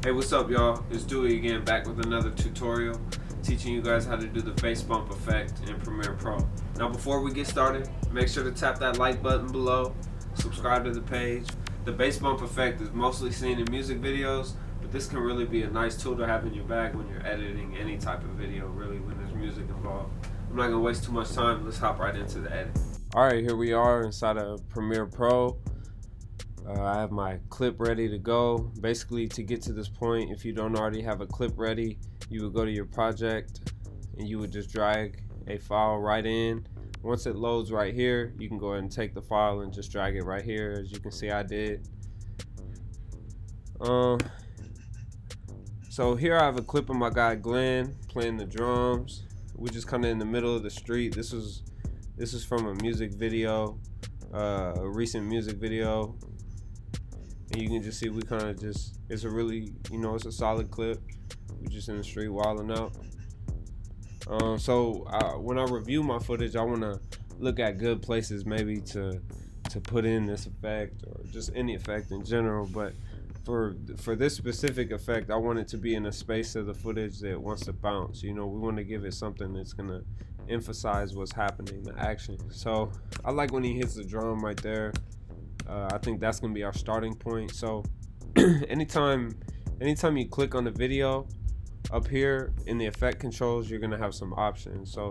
Hey, what's up, y'all? It's Dewey again, back with another tutorial teaching you guys how to do the bass bump effect in Premiere Pro. Now, before we get started, make sure to tap that like button below, subscribe to the page. The bass bump effect is mostly seen in music videos, but this can really be a nice tool to have in your bag when you're editing any type of video, really, when there's music involved. I'm not gonna waste too much time. Let's hop right into the edit. All right, here we are inside of Premiere Pro. I have my clip ready to go. Basically, to get to this point, if you don't already have a clip ready, you would go to your project and you would just drag a file right in. Once it loads right here, you can go ahead and take the file and just drag it right here, as you can see I did. So here I have a clip of my guy Glenn playing the drums. We're just kind of in the middle of the street. This is from a music video, a recent music video. And you can just see we kind of just, it's a really, it's a solid clip. We're just in the street wilding out. When I review my footage, I want to look at good places maybe to put in this effect or just any effect in general. But for this specific effect, I want it to be in a space of the footage that wants to bounce. We want to give it something that's going to emphasize what's happening, the action. So I like when he hits the drum right there. I think that's gonna be our starting point. So anytime you click on the video up here in the effect controls, you're gonna have some options. So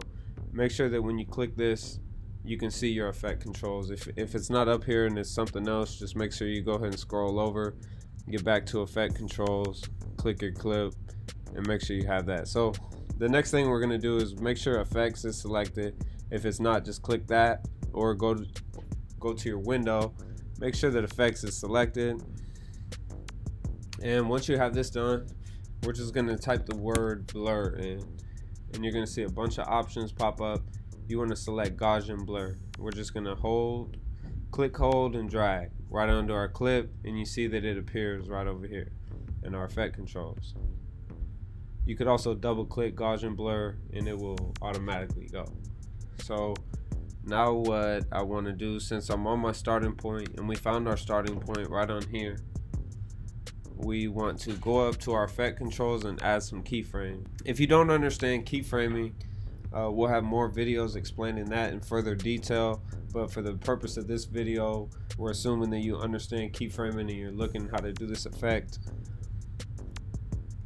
make sure that when you click this, you can see your effect controls. If it's not up here and it's something else, just make sure you go ahead and scroll over, get back to effect controls, click your clip, and make sure you have that. So the next thing we're gonna do is make sure effects is selected. If it's not, just click that or go to your window. Make sure that effects is selected, and once you have this done, we're just going to type the word blur in, and you're going to see a bunch of options pop up. You want to select Gaussian blur. We're just going to click, hold, and drag right onto our clip, and you see that it appears right over here in our effect controls. You could also double click Gaussian blur and it will automatically go. So now what I want to do, since I'm on my starting point and we found our starting point right on here, we want to go up to our effect controls and add some keyframe. If you don't understand keyframing, we'll have more videos explaining that in further detail, but for the purpose of this video, we're assuming that you understand keyframing and you're looking how to do this effect.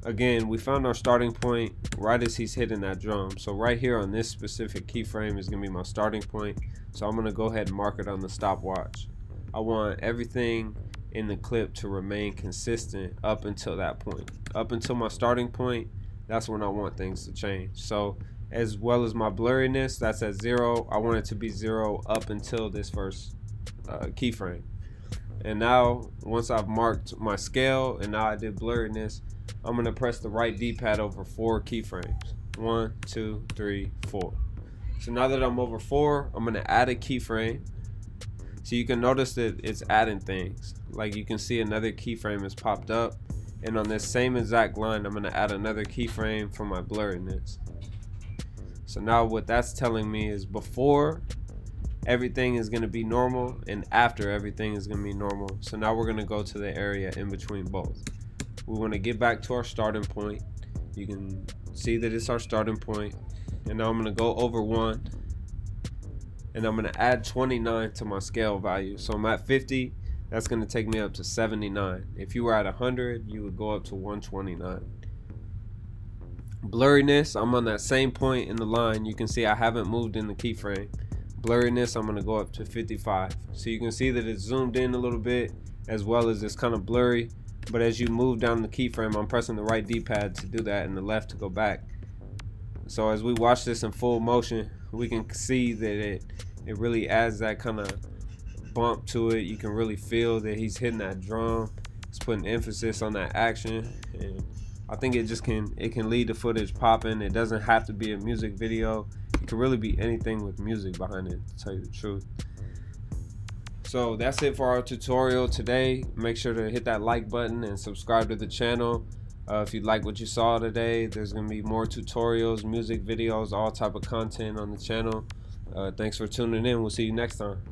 Again, we found our starting point right as he's hitting that drum. So right here on this specific keyframe is going to be my starting point. So I'm going to go ahead and mark it on the stopwatch. I want everything in the clip to remain consistent up until that point. Up until my starting point, that's when I want things to change. So as well as my blurriness, that's at 0. I want it to be 0 up until this first keyframe. And now once I've marked my scale and now I did blurriness, I'm going to press the right D-pad over 4 keyframes. 1, 2, 3, 4. So now that I'm over 4, I'm going to add a keyframe. So you can notice that it's adding things. Like you can see another keyframe has popped up. And on this same exact line, I'm going to add another keyframe for my blurriness. So now what that's telling me is before everything is going to be normal and after everything is going to be normal. So now we're going to go to the area in between both. We want to get back to our starting point. You can see that it's our starting point. And now I'm going to go over 1. And I'm going to add 29 to my scale value. So I'm at 50. That's going to take me up to 79. If you were at 100, you would go up to 129. Blurriness, I'm on that same point in the line. You can see I haven't moved in the keyframe. Blurriness, I'm going to go up to 55. So you can see that it's zoomed in a little bit, as well as it's kind of blurry. But as you move down the keyframe, I'm pressing the right D-pad to do that and the left to go back. So as we watch this in full motion, we can see that it really adds that kind of bump to it. You can really feel that he's hitting that drum. It's putting emphasis on that action, and I think it can lead to footage popping. It doesn't have to be a music video. It can really be anything with music behind it, to tell you the truth. So that's it for our tutorial today. Make sure to hit that like button and subscribe to the channel. If you like what you saw today, there's going to be more tutorials, music videos, all type of content on the channel. Thanks for tuning in. We'll see you next time.